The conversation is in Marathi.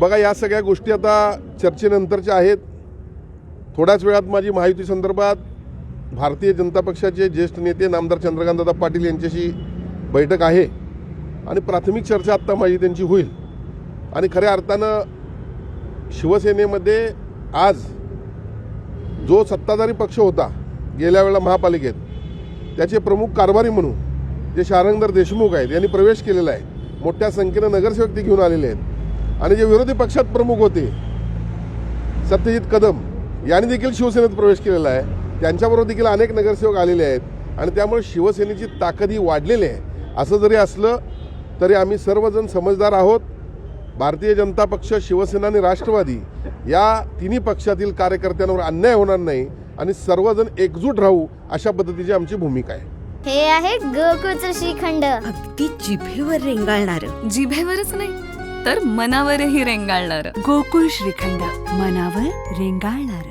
बघा, या सगळ्या गोष्टी आता चर्चेनंतरच्या आहेत. थोड्याच वेळात माझी महायुती संदर्भात भारतीय जनता पक्षाचे ज्येष्ठ नेते नामदार चंद्रकांतदादा पाटील यांच्याशी बैठक आहे आणि प्राथमिक चर्चा आत्ता माझी त्यांची होईल. आणि खऱ्या अर्थानं शिवसेनेमध्ये आज जो सत्ताधारी पक्ष होता गेल्या वेळेला महापालिकेत, त्याचे प्रमुख कारभारी म्हणून जे शारंगधर देशमुख आहेत यांनी प्रवेश केलेला आहे. मोठ्या संख्येनं नगरसेवक ते घेऊन आलेले आहेत. आणि जे विरोधी पक्षात प्रमुख होते सत्यजित कदम यांनी देखील शिवसेनेत प्रवेश केलेला आहे. त्यांच्याबरोबर देखील अनेक नगरसेवक आलेले आहेत आणि त्यामुळे शिवसेनेची ताकद ही वाढलेली आहे. असं जरी असलं तरी आम्ही सर्वजण समजदार आहोत. भारतीय जनता पक्ष, शिवसेना आणि राष्ट्रवादी या तिन्ही पक्षातील कार्यकर्त्यांवर अन्याय होणार नाही आणि सर्वजण एकजूट राहू अशा पद्धतीची आमची भूमिका आहे. हे आहे गोकुळचं श्रीखंड. अगदी जिभेवर रेंगाळणार. जिभेवरच नाही तर मनावरही रेंगाळणार. गोकुळ श्रीखंड, मनावर रेंगाळणार.